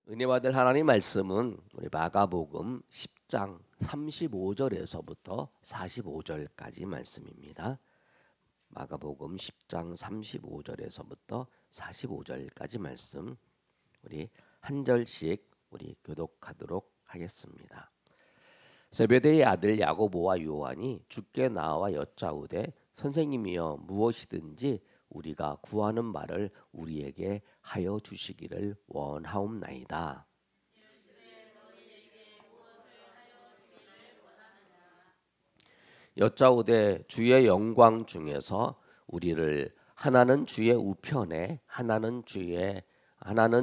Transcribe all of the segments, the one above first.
은혜 받을 하나님 말씀은 우리 마가복음 10장 35절에서부터 45절까지 말씀입니다. 마가복음 10장 35절에서부터 45절까지 말씀 우리 한 절씩 우리 교독하도록 하겠습니다. 세베대의 아들 야고보와 요한이 주께 나와 여짜오되 선생님이여 무엇이든지 우리가 구하는 바를 우리에게 하여 주시기를 원하옵나이다. 여짜오되 주의 영광 중에서 우리를 하나는 주의 우편에 하나는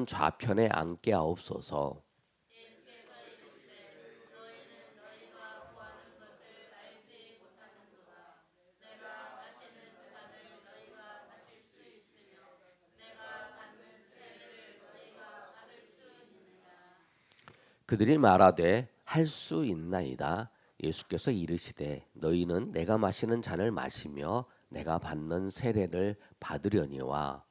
좌편에 앉게 하옵소서. 그들이 말하되 할 수 있나이다. 예수께서 이르시되 너희는 내가 마시는 잔을 마시며 내가 받는 세례를 받으려니와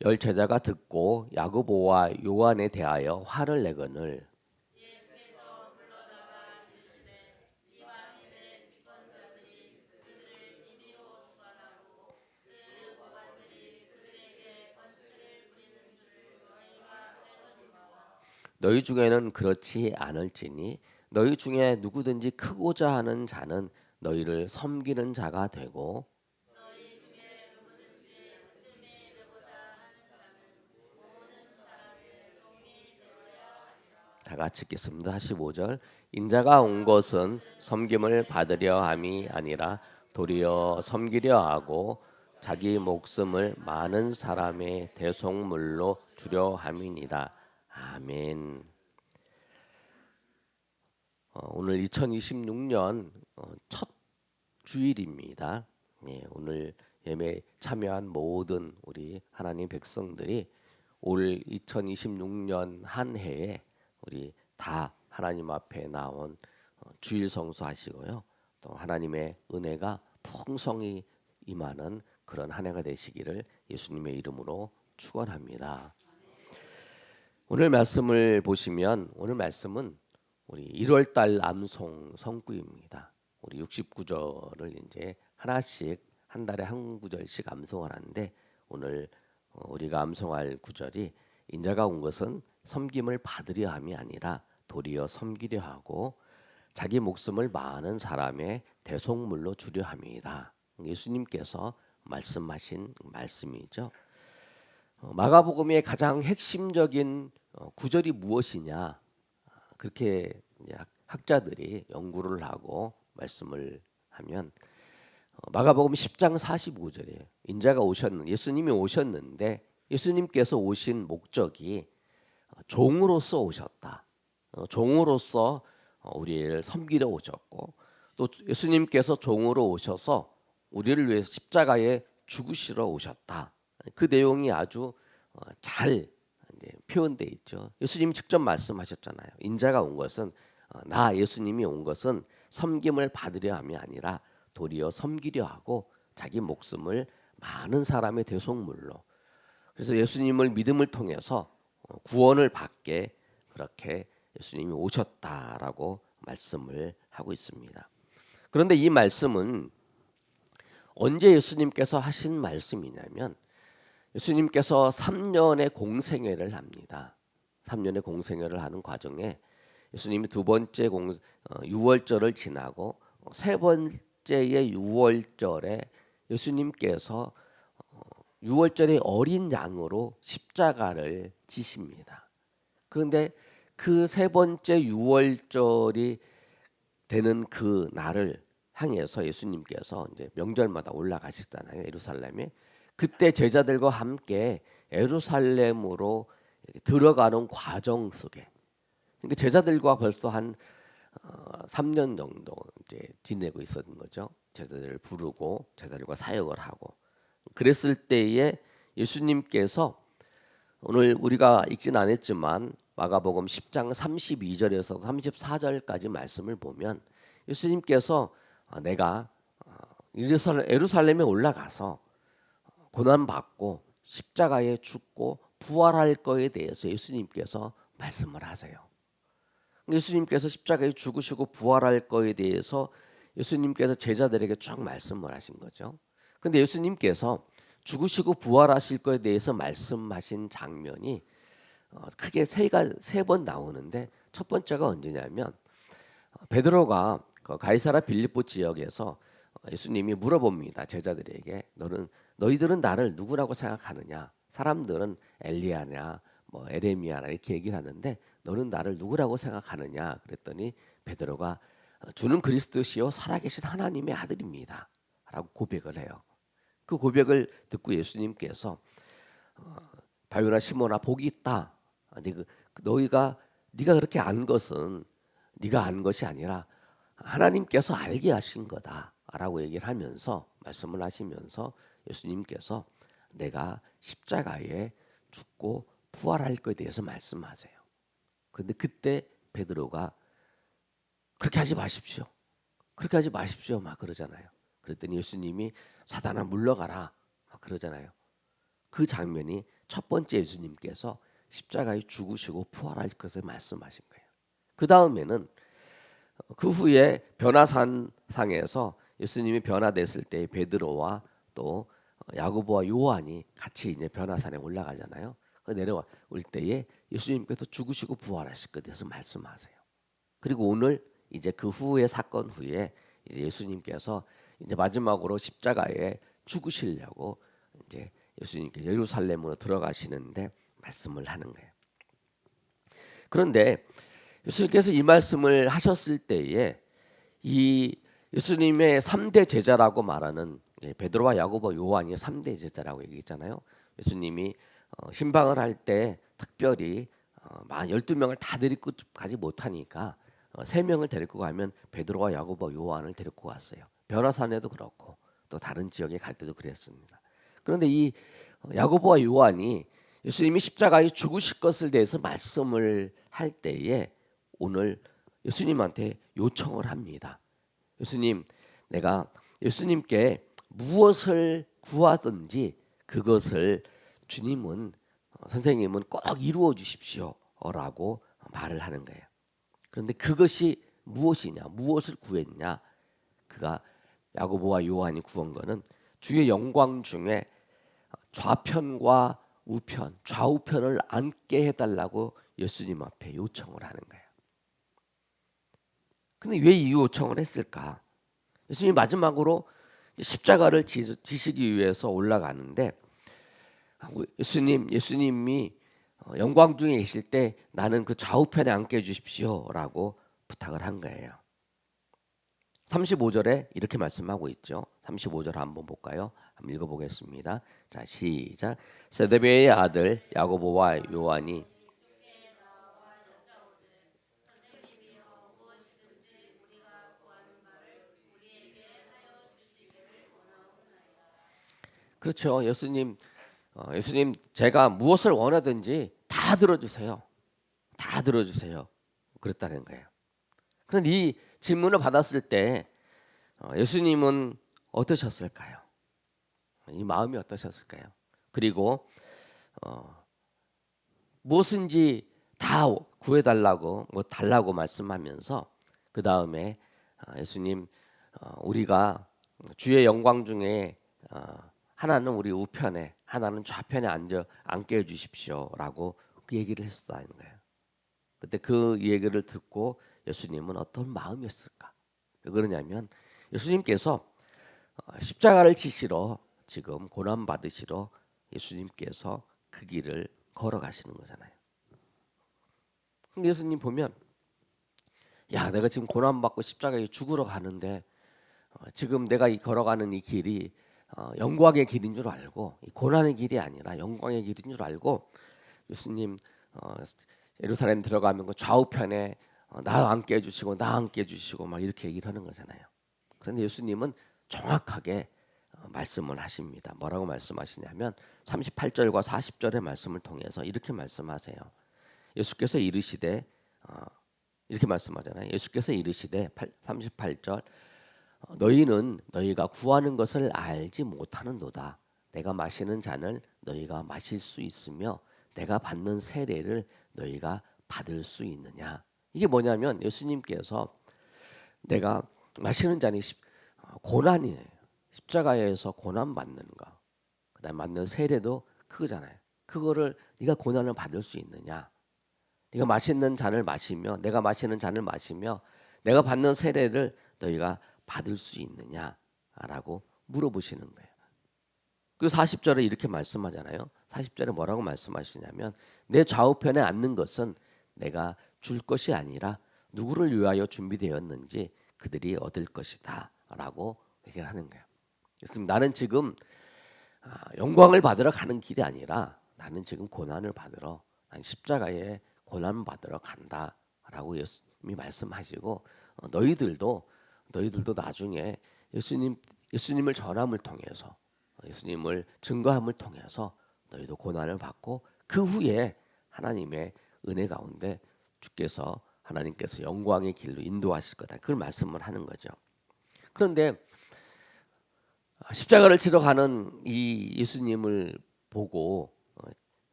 열 제자가 듣고 야고보와 요한에 대하여 화를 내거늘 너희 중에는 그렇지 않을지니 너희 중에 누구든지 크고자 하는 자는 너희를 섬기는 자가 되고 다 같이 읽겠습니다. 45절 인자가 온 것은 섬김을 받으려 함이 아니라 도리어 섬기려 하고 자기 목숨을 많은 사람의 대속물로 주려 함이니라. 아멘. 오늘 2026년 첫 주일입니다. 예, 오늘 예배 참여한 모든 우리 하나님 백성들이 올 2026년 한 해에 우리 다 하나님 앞에 나온 주일 성수하시고요. 또 하나님의 은혜가 풍성히 임하는 그런 한 해가 되시기를 예수님의 이름으로 축원합니다. 오늘 말씀을 보시면 오늘 말씀은 우리 1월 달 암송 성구입니다. 우리 69절을 이제 하나씩 한 달에 한 구절씩 암송을 하는데 오늘 우리가 암송할 구절이 인자가 온 것은 섬김을 받으려 함이 아니라 도리어 섬기려 하고 자기 목숨을 많은 사람의 대속물로 주려 함이다. 예수님께서 말씀하신 말씀이죠. 마가복음의 가장 핵심적인 구절이 무엇이냐? 그렇게 이제 학자들이 연구를 하고 말씀을 하면 마가복음 10장 45절이에요. 인자가 예수님이 오셨는데 예수님께서 오신 목적이 종으로서 오셨다. 종으로서 우리를 섬기려 오셨고 또 예수님께서 종으로 오셔서 우리를 위해서 십자가에 죽으시러 오셨다. 그 내용이 아주 잘 표현돼 있죠. 예수님이 직접 말씀하셨잖아요. 인자가 온 것은 나 예수님이 온 것은 섬김을 받으려 함이 아니라 도리어 섬기려 하고 자기 목숨을 많은 사람의 대속물로 그래서 예수님을 믿음을 통해서 구원을 받게 그렇게 예수님이 오셨다라고 말씀을 하고 있습니다. 그런데 이 말씀은 언제 예수님께서 하신 말씀이냐면 예수님께서 3년의 공생애를 합니다. 3년의 공생애를 하는 과정에 예수님이 두 번째 유월절을 지나고 세 번째의 유월절에 예수님께서 유월절의 어린 양으로 십자가를 지십니다. 그런데 그 세 번째 유월절이 되는 그 날을 향해서 예수님께서 이제 명절마다 올라가시잖아요. 예루살렘에. 그때 제자들과 함께 예루살렘으로 들어가는 과정 속에 그러니까 제자들과 벌써 한 3년 정도 이제 지내고 있었던 거죠. 제자들을 부르고 제자들과 사역을 하고 그랬을 때에 예수님께서 오늘 우리가 읽진 않았지만 마가복음 10장 32절에서 34절까지 말씀을 보면 예수님께서 내가 예루살렘에 올라가서 고난 받고 십자가에 죽고 부활할 거에 대해서 예수님께서 말씀을 하세요. 예수님께서 십자가에 죽으시고 부활할 거에 대해서 예수님께서 제자들에게 쭉 말씀을 하신 거죠. 근데 예수님께서 죽으시고 부활하실 거에 대해서 말씀하신 장면이 크게 세 번 나오는데, 첫 번째가 언제냐면 베드로가 그 가이사라 빌립보 지역에서 예수님이 물어봅니다. 제자들에게 너희들은 나를 누구라고 생각하느냐? 사람들은 엘리야냐 뭐 에레미야나 이렇게 얘기를 하는데 너는 나를 누구라고 생각하느냐? 그랬더니 베드로가 주는 그리스도시요 살아계신 하나님의 아들입니다 라고 고백을 해요. 그 고백을 듣고 예수님께서 바요나 시몬아 복이 있다. 네가 그렇게 안 것은 네가 안 것이 아니라 하나님께서 알게 하신 거다라고 얘기를 하면서 말씀을 하시면서 예수님께서 내가 십자가에 죽고 부활할 것에 대해서 말씀하세요. 그런데 그때 베드로가 그렇게 하지 마십시오. 그렇게 하지 마십시오. 막 그러잖아요. 그랬더니 예수님이 사단아 물러가라. 막 그러잖아요. 그 장면이 첫 번째 예수님께서 십자가에 죽으시고 부활할 것을 말씀하신 거예요. 그 다음에는 그 후에 변화산상에서 예수님이 변화됐을 때 베드로와 또 야고보와 요한이 같이 이제 변화산에 올라가잖아요. 그 내려올 때에 예수님께서 죽으시고 부활하실 것에 대해서 말씀하세요. 그리고 오늘 이제 그 후의 사건 후에 이제 예수님께서 이제 마지막으로 십자가에 죽으시려고 이제 예수님께서 예루살렘으로 들어가시는데 말씀을 하는 거예요. 그런데 예수님께서 이 말씀을 하셨을 때에 이 예수님의 3대 제자라고 말하는 베드로와 야고보 요한이 3대 제자라고 얘기했잖아요. 예수님이 신방을 할 때 특별히 12명을 다 데리고 가지 못하니까 3명을 데리고 가면 베드로와 야고보 요한을 데리고 갔어요. 변화산에도 그렇고 또 다른 지역에 갈 때도 그랬습니다. 그런데 이 야고보와 요한이 예수님이 십자가에 죽으실 것을 대해서 말씀을 할 때에 오늘 예수님한테 요청을 합니다. 예수님, 내가 예수님께 무엇을 구하든지 그것을 주님은 선생님은 꼭 이루어 주십시오라고 말을 하는 거예요. 그런데 그것이 무엇이냐? 무엇을 구했냐? 그가 야고보와 요한이 구한 거는 주의 영광 중에 좌편과 우편, 좌우편을 앉게 해달라고 예수님 앞에 요청을 하는 거예요. 근데 왜 이 요청을 했을까? 예수님이 마지막으로 십자가를 지시기 위해서 올라가는데 예수님이 영광 중에 계실 때 나는 그 좌우편에 앉게 해주십시오라고 부탁을 한 거예요. 35절에 이렇게 말씀하고 있죠. 35절 한번 볼까요? 한번 읽어보겠습니다. 자, 시작. 세데베의 아들 야고보와 요한이 그렇죠. 예수님 제가 무엇을 원하든지 다 들어주세요. 다 들어주세요. 그랬다는 거예요. 그런데 이 질문을 받았을 때 예수님은 어떠셨을까요? 이 마음이 어떠셨을까요? 그리고 무엇인지 다 구해달라고 달라고 말씀하면서 그 다음에 예수님 우리가 주의 영광 중에 하나는 우리 우편에 하나는 좌편에 앉게 해주십시오라고 그 얘기를 했었다는 거예요. 그때 그 얘기를 듣고 예수님은 어떤 마음이었을까? 왜 그러냐면 예수님께서 십자가를 지시러 지금 고난 받으시러 예수님께서 그 길을 걸어가시는 거잖아요. 예수님 보면 야 내가 지금 고난 받고 십자가에 죽으러 가는데 지금 내가 걸어가는 이 길이 영광의 길인 줄 알고 고난의 길이 아니라 영광의 길인 줄 알고 예수님 예루살렘 들어가면 그 좌우편에 나 앉게 해주시고 나 앉게 해주시고 막 이렇게 얘기를 하는 거잖아요. 그런데 예수님은 정확하게 말씀을 하십니다. 뭐라고 말씀하시냐면 38절과 40절의 말씀을 통해서 이렇게 말씀하세요. 예수께서 이르시되 이렇게 말씀하잖아요. 예수께서 이르시되 38절 너희는 너희가 구하는 것을 알지 못하는도다. 내가 마시는 잔을 너희가 마실 수 있으며 내가 받는 세례를 너희가 받을 수 있느냐. 이게 뭐냐면 예수님께서 내가 마시는 잔이 고난이에요. 십자가에서 고난 받는 거. 그다음 받는 세례도 그거잖아요. 그거를 네가 고난을 받을 수 있느냐? 네가 마시는 잔을 마시며 내가 마시는 잔을 마시며 내가 받는 세례를 너희가 받을 수 있느냐라고 물어보시는 거예요. 그리고 40절에 이렇게 말씀하잖아요. 40절에 뭐라고 말씀하시냐면 내 좌우편에 앉는 것은 내가 줄 것이 아니라 누구를 위하여 준비되었는지 그들이 얻을 것이다라고 얘기를 하는 거예요. 그래서 나는 지금 영광을 받으러 가는 길이 아니라 나는 지금 고난을 받으러 난 십자가에 고난 받으러 간다라고 예수님이 말씀하시고 너희들도 나중에 예수님을 전함을 통해서 예수님을 증거함을 통해서 너희도 고난을 받고 그 후에 하나님의 은혜 가운데 주께서 하나님께서 영광의 길로 인도하실 거다. 그걸 말씀을 하는 거죠. 그런데 십자가를 치러 가는 이 예수님을 보고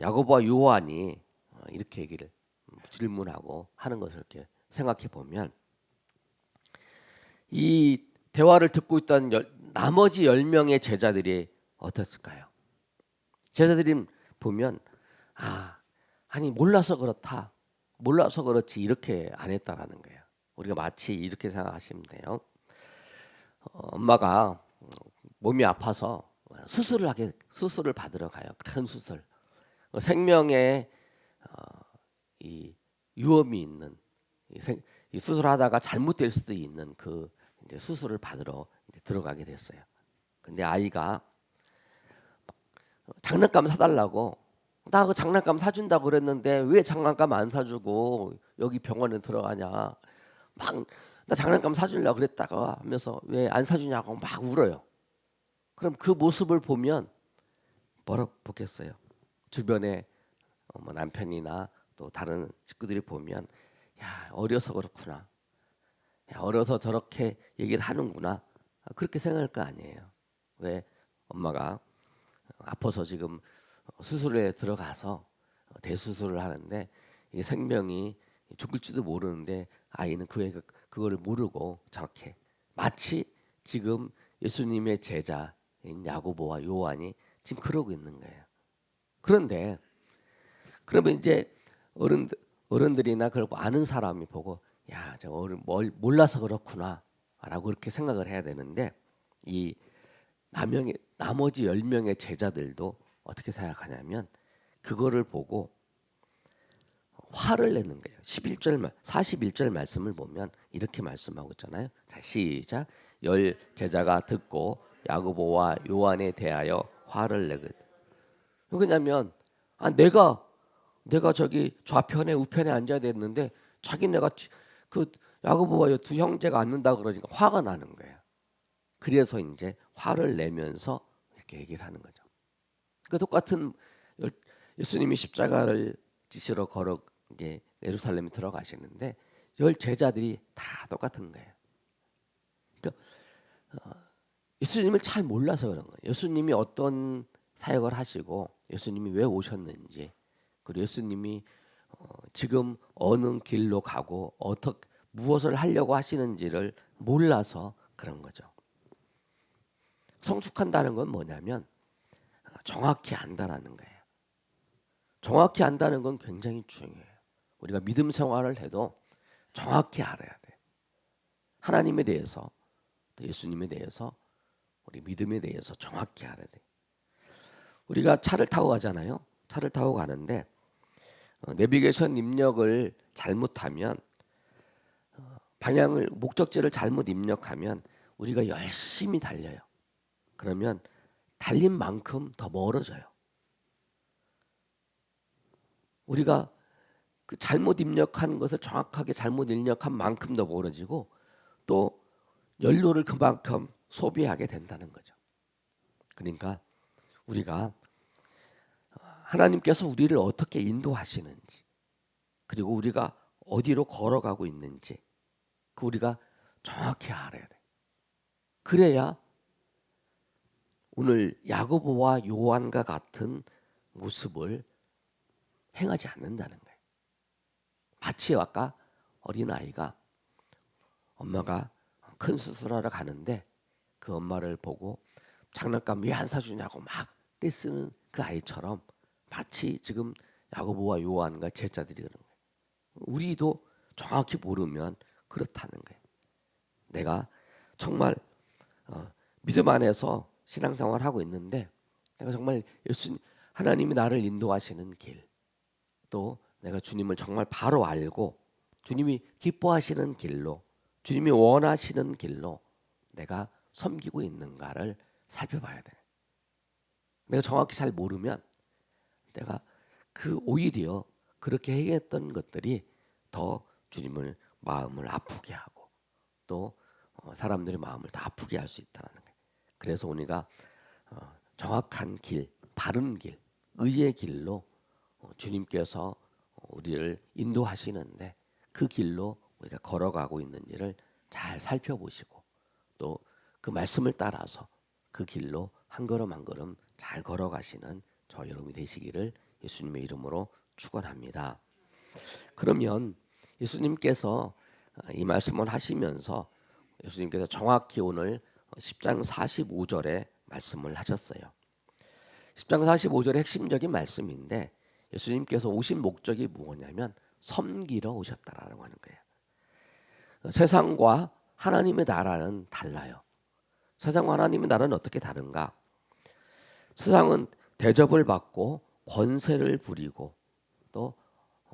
야고보와 요한이 이렇게 얘기를 질문하고 하는 것을 이렇게 생각해 보면 이 대화를 듣고 있던 나머지 10명의 제자들이 어땠을까요? 제자들이 보면 아니 몰라서 그렇다. 몰라서 그렇지 이렇게 안 했다라는 거예요. 우리가 마치 이렇게 생각하시면 돼요. 엄마가 몸이 아파서 수술을 받으러 가요. 큰 수술. 생명에 이 위험이 있는 이 수술하다가 잘못될 수도 있는 그 이제 수술을 받으러 이제 들어가게 됐어요. 근데 아이가 장난감 사달라고 나 그 장난감 사준다고 그랬는데 왜 장난감 안 사주고 여기 병원에 들어가냐 막 나 장난감 사주려고 그랬다가 하면서 왜 안 사주냐고 막 울어요. 그럼 그 모습을 보면 뭐라 보겠어요? 주변에 뭐 남편이나 또 다른 식구들이 보면 야 어려서 그렇구나. 야, 어려서 저렇게 얘기를 하는구나. 그렇게 생각할 거 아니에요. 왜 엄마가 아파서 지금 수술에 들어가서 대수술을 하는데 이 생명이 죽을지도 모르는데 아이는 그거를 모르고 저렇게 마치 지금 예수님의 제자인 야고보와 요한이 지금 그러고 있는 거예요. 그런데 그러면 이제 어른들이나 그걸 아는 사람이 보고 야, 저 어른 몰라서 그렇구나라고 그렇게 생각을 해야 되는데 이 나머지 10명의 제자들도 어떻게 생각하냐면 그거를 보고 화를 내는 거예요. 41절 말씀을 보면 이렇게 말씀하고 있잖아요. 자, 시작. 열 제자가 듣고 야고보와 요한에 대하여 화를 내거든. 왜냐면 내가 저기 좌편에 우편에 앉아야 됐는데 자기네가 그 야고보와 두 형제가 앉는다 그러니까 화가 나는 거예요. 그래서 이제 화를 내면서 이렇게 얘기를 하는 거죠. 그 똑같은 예수님이 십자가를 지시러 걸어 이제 예루살렘에 들어가시는데 열 제자들이 다 똑같은 거예요. 그러니까 예수님을 잘 몰라서 그런 거예요. 예수님이 어떤 사역을 하시고 예수님이 왜 오셨는지 그리고 예수님이 지금 어느 길로 가고 어떻게 무엇을 하려고 하시는지를 몰라서 그런 거죠. 성숙한다는 건 뭐냐면 정확히 안다라는 거예요. 정확히 안다는 건 굉장히 중요해요. 우리가 믿음 생활을 해도 정확히 알아야 돼. 하나님에 대해서, 또 예수님에 대해서, 우리 믿음에 대해서 정확히 알아야 돼. 우리가 차를 타고 가잖아요. 차를 타고 가는데 내비게이션 입력을 잘못하면 방향을 목적지를 잘못 입력하면 우리가 열심히 달려요. 그러면 달린 만큼 더 멀어져요. 우리가 그 잘못 입력한 것을 정확하게 잘못 입력한 만큼 더 멀어지고 또 연료를 그만큼 소비하게 된다는 거죠. 그러니까 우리가 하나님께서 우리를 어떻게 인도하시는지 그리고 우리가 어디로 걸어가고 있는지 그 우리가 정확히 알아야 돼. 그래야 오늘 야고보와 요한과 같은 모습을 행하지 않는다는 거예요. 마치 아까 어린아이가 엄마가 큰 수술하러 가는데 그 엄마를 보고 장난감 왜 안 사주냐고 막 떼쓰는 그 아이처럼 마치 지금 야고보와 요한과 제자들이 그런 거예요. 우리도 정확히 모르면 그렇다는 거예요. 내가 정말 믿음 안에서 신앙생활을 하고 있는데 내가 정말 하나님이 나를 인도하시는 길, 또 내가 주님을 정말 바로 알고 주님이 기뻐하시는 길로, 주님이 원하시는 길로 내가 섬기고 있는가를 살펴봐야 돼. 내가 정확히 잘 모르면 내가 오히려 그렇게 행했던 것들이 더 주님을 마음을 아프게 하고 또 사람들의 마음을 더 아프게 할 수 있다는 거예요. 그래서 우리가 정확한 길, 바른 길, 의의 길로 주님께서 우리를 인도하시는데 그 길로 우리가 걸어가고 있는지를 잘 살펴보시고 또 그 말씀을 따라서 그 길로 한 걸음 한 걸음 잘 걸어가시는 저 여러분이 되시기를 예수님의 이름으로 축원합니다. 그러면 예수님께서 이 말씀을 하시면서 예수님께서 정확히 오늘 10장 45절에 말씀을 하셨어요. 10장 45절의 핵심적인 말씀인데 예수님께서 오신 목적이 무엇냐면 섬기러 오셨다라고 하는 거예요. 세상과 하나님의 나라는 달라요. 세상과 하나님의 나라는 어떻게 다른가? 세상은 대접을 받고 권세를 부리고 또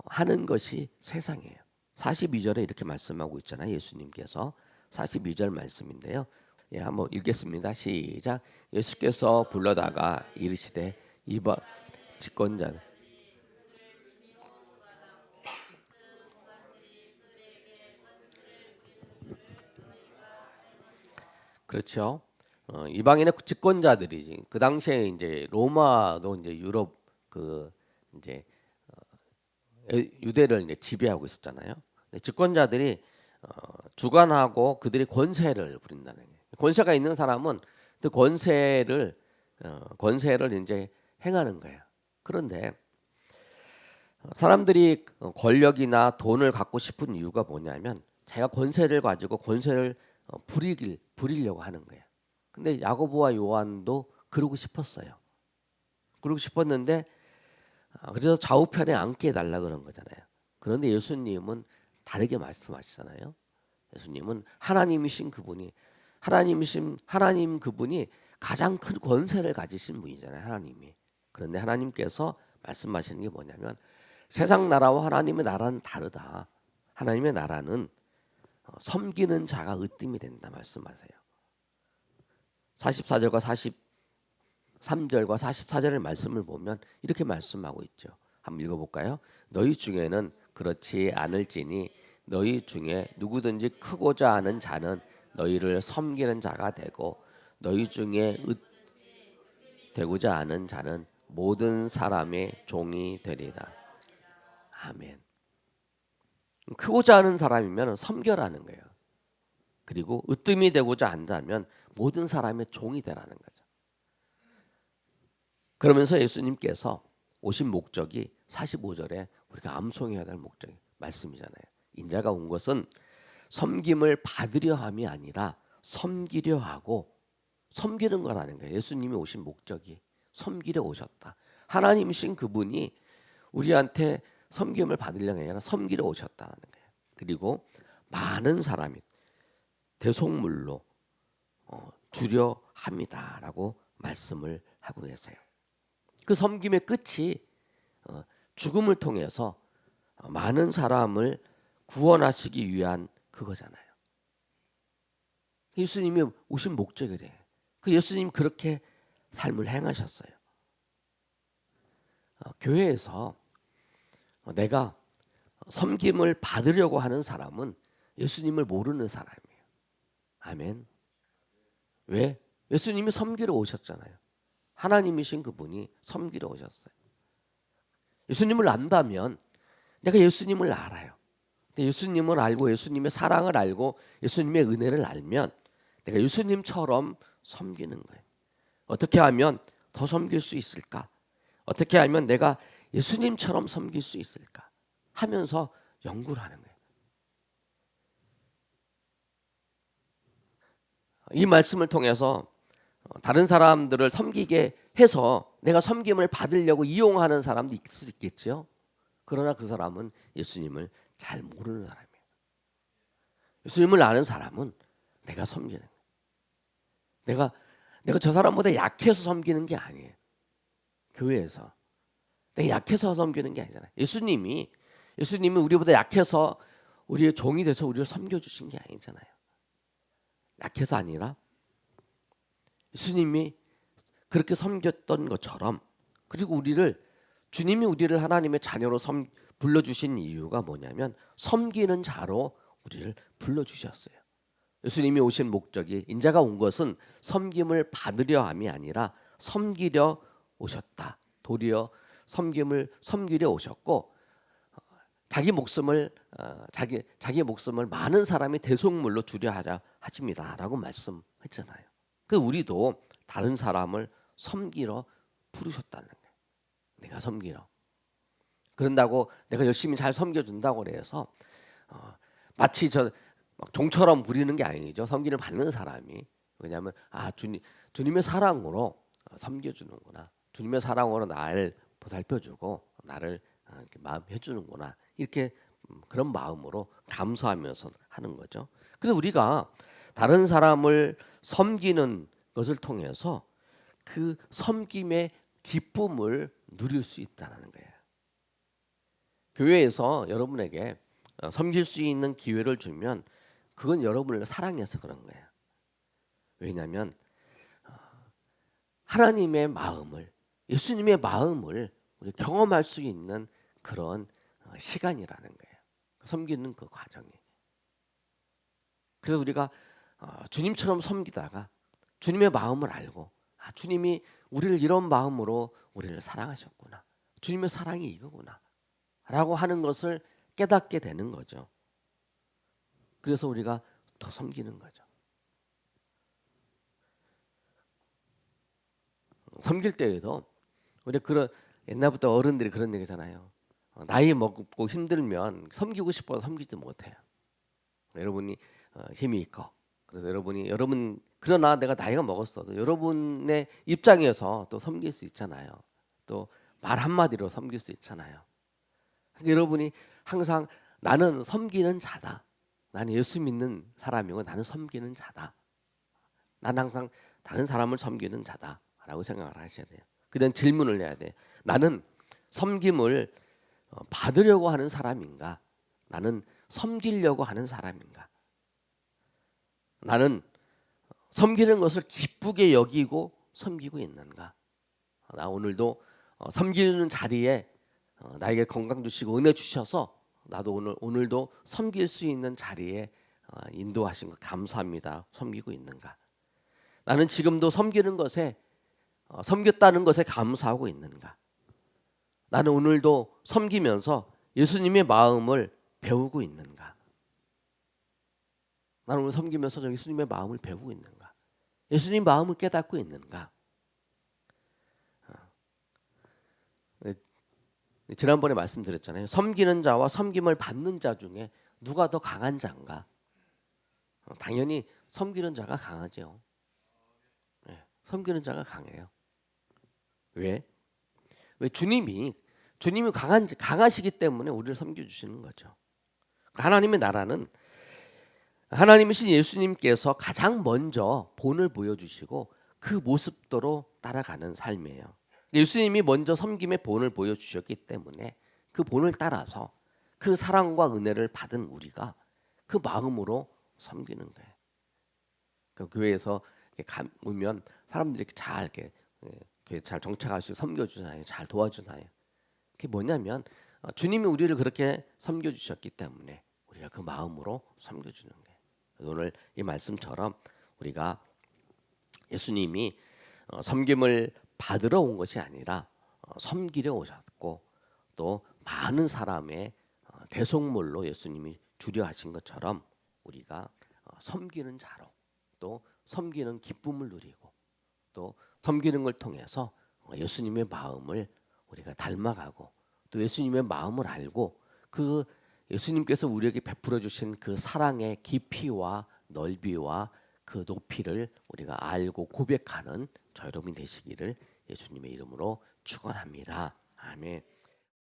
하는 것이 세상이에요. 42절에 이렇게 말씀하고 있잖아요. 예수님께서 42절 말씀인데요. 예, 한번 읽겠습니다. 시작. 예수께서 불러다가 이르시되 이봐 집권자 그렇죠. 이방인의 집권자들이지. 그 당시에 이제 로마도 이제 유럽 그 이제 유대를 이제 지배하고 있었잖아요. 집권자들이 주관하고 그들이 권세를 부린다는 거예요. 권세가 있는 사람은 그 권세를 이제 행하는 거예요. 그런데 사람들이 권력이나 돈을 갖고 싶은 이유가 뭐냐면 자기가 권세를 가지고 권세를 부리려고 하는 거예요. 근데 야고보와 요한도 그러고 싶었어요. 그러고 싶었는데 그래서 좌우편에 앉게 해달라 그런 거잖아요. 그런데 예수님은 다르게 말씀하시잖아요. 예수님은 하나님 그분이 가장 큰 권세를 가지신 분이잖아요. 하나님이. 그런데 하나님께서 말씀하시는 게 뭐냐면 세상 나라와 하나님의 나라는 다르다. 하나님의 나라는 섬기는 자가 으뜸이 된다 말씀하세요. 44절과 43절과 44절의 말씀을 보면 이렇게 말씀하고 있죠. 한번 읽어볼까요? 너희 중에는 그렇지 않을지니 너희 중에 누구든지 크고자 하는 자는 너희를 섬기는 자가 되고 너희 중에 되고자 하는 자는 모든 사람의 종이 되리라. 아멘. 크고자 하는 사람이면 섬겨라는 거예요. 그리고 으뜸이 되고자 한다면 모든 사람의 종이 되라는 거죠. 그러면서 예수님께서 오신 목적이 45절에 우리가 암송해야 될 목적이 말씀이잖아요. 인자가 온 것은 섬김을 받으려 함이 아니라 섬기려 하고 섬기는 거라는 거예요. 예수님이 오신 목적이 섬기려 오셨다. 하나님이신 그분이 우리한테 섬김을 받으려는 게 아니라 섬기러 오셨다는 거예요. 그리고 많은 사람이 대속물로 주려 합니다라고 말씀을 하고 계세요. 그 섬김의 끝이 죽음을 통해서 많은 사람을 구원하시기 위한 그거잖아요. 예수님이 오신 목적이래요. 그 예수님 그렇게 삶을 행하셨어요. 교회에서 내가 섬김을 받으려고 하는 사람은 예수님을 모르는 사람이에요. 아멘. 왜? 예수님이 섬기러 오셨잖아요. 하나님이신 그분이 섬기러 오셨어요. 예수님을 안다면 내가 예수님을 알아요. 근데 예수님을 알고 예수님의 사랑을 알고 예수님의 은혜를 알면 내가 예수님처럼 섬기는 거예요. 어떻게 하면 더 섬길 수 있을까? 어떻게 하면 내가 예수님처럼 섬길 수 있을까? 하면서 연구를 하는 거예요. 이 말씀을 통해서 다른 사람들을 섬기게 해서 내가 섬김을 받으려고 이용하는 사람도 있을 수 있겠죠. 그러나 그 사람은 예수님을 잘 모르는 사람이에요. 예수님을 아는 사람은 내가 섬기는 거예요. 내가 저 사람보다 약해서 섬기는 게 아니에요. 교회에서 내가 약해서 섬기는 게 아니잖아요. 예수님이 우리보다 약해서 우리의 종이 돼서 우리를 섬겨주신 게 아니잖아요. 약해서 아니라 예수님이 그렇게 섬겼던 것처럼, 그리고 주님이 우리를 하나님의 자녀로 불러주신 이유가 뭐냐면 섬기는 자로 우리를 불러주셨어요. 예수님이 오신 목적이, 인자가 온 것은 섬김을 받으려 함이 아니라 섬기려 오셨다. 도리어 섬기려 오셨고 자기 목숨을 많은 사람이 대속물로 주려 하십니다라고 말씀했잖아요. 그 우리도 다른 사람을 섬기러 부르셨다는 거예요. 내가 섬기러. 그런다고 내가 열심히 잘 섬겨준다고 그래서 마치 막 종처럼 부리는 게 아니죠. 섬기를 받는 사람이. 왜냐하면 주님의 사랑으로 섬겨주는구나. 주님의 사랑으로 나를 보살펴주고 나를 이렇게 마음 해주는구나. 이렇게 그런 마음으로 감사하면서 하는 거죠. 그래서 우리가 다른 사람을 섬기는 것을 통해서 그 섬김의 기쁨을 누릴 수 있다는 거예요. 교회에서 여러분에게 섬길 수 있는 기회를 주면 그건 여러분을 사랑해서 그런 거예요. 왜냐하면 하나님의 마음을, 예수님의 마음을 우리 경험할 수 있는 그런 시간이라는 거예요. 섬기는 그 과정이. 그래서 우리가 주님처럼 섬기다가 주님의 마음을 알고 주님이 우리를 이런 마음으로 우리를 사랑하셨구나. 주님의 사랑이 이거구나 라고 하는 것을 깨닫게 되는 거죠. 그래서 우리가 더 섬기는 거죠. 섬길 때에도 우리 옛날부터 어른들이 그런 얘기잖아요. 나이 먹고 힘들면 섬기고 싶어서 섬기지 못해요. 여러분이 힘이 있고, 그래서 여러분 그러나 내가 나이가 먹었어도 여러분의 입장에서 또 섬길 수 있잖아요. 또 말 한마디로 섬길 수 있잖아요. 그러니까 여러분이 항상 나는 섬기는 자다. 나는 예수 믿는 사람이고 나는 섬기는 자다. 나는 항상 다른 사람을 섬기는 자다라고 생각을 하셔야 돼요. 그런 질문을 해야 돼요. 나는 섬김을 받으려고 하는 사람인가? 나는 섬기려고 하는 사람인가? 나는 섬기는 것을 기쁘게 여기고 섬기고 있는가? 나 오늘도 섬기는 자리에 나에게 건강 주시고 은혜 주셔서 나도 오늘도 섬길 수 있는 자리에 인도하신 것 감사합니다. 섬기고 있는가? 나는 지금도 섬기는 것에 섬겼다는 것에 감사하고 있는가? 나는 오늘도 섬기면서 예수님의 마음을 배우고 있는가? 나는 오늘 섬기면서 예수님의 마음을 배우고 있는가? 예수님 마음을 깨닫고 있는가? 지난번에 말씀드렸잖아요. 섬기는 자와 섬김을 받는 자 중에 누가 더 강한 자인가? 당연히 섬기는 자가 강하죠. 네, 섬기는 자가 강해요. 왜 주님이 강하시기 때문에 우리를 섬겨주시는 거죠. 하나님의 나라는 하나님이신 예수님께서 가장 먼저 본을 보여주시고 그 모습대로 따라가는 삶이에요. 예수님이 먼저 섬김의 본을 보여주셨기 때문에 그 본을 따라서 그 사랑과 은혜를 받은 우리가 그 마음으로 섬기는 거예요. 그 교회에서 오면 사람들이 잘 정착할 수 섬겨주잖아요. 잘 도와주나요. 그게 뭐냐면 주님이 우리를 그렇게 섬겨주셨기 때문에 우리가 그 마음으로 섬겨주는 거예요. 오늘 이 말씀처럼 우리가 예수님이 섬김을 받으러 온 것이 아니라 섬기려 오셨고 또 많은 사람의 대속물로 예수님이 주려 하신 것처럼 우리가 섬기는 자로 또 섬기는 기쁨을 누리고 또 섬기는 걸 통해서 예수님의 마음을 우리가 닮아가고 또 예수님의 마음을 알고 그 예수님께서 우리에게 베풀어 주신 그 사랑의 깊이와 넓이와 그 높이를 우리가 알고 고백하는 저 여러분이 되시기를 예수님의 이름으로 축원합니다. 아멘.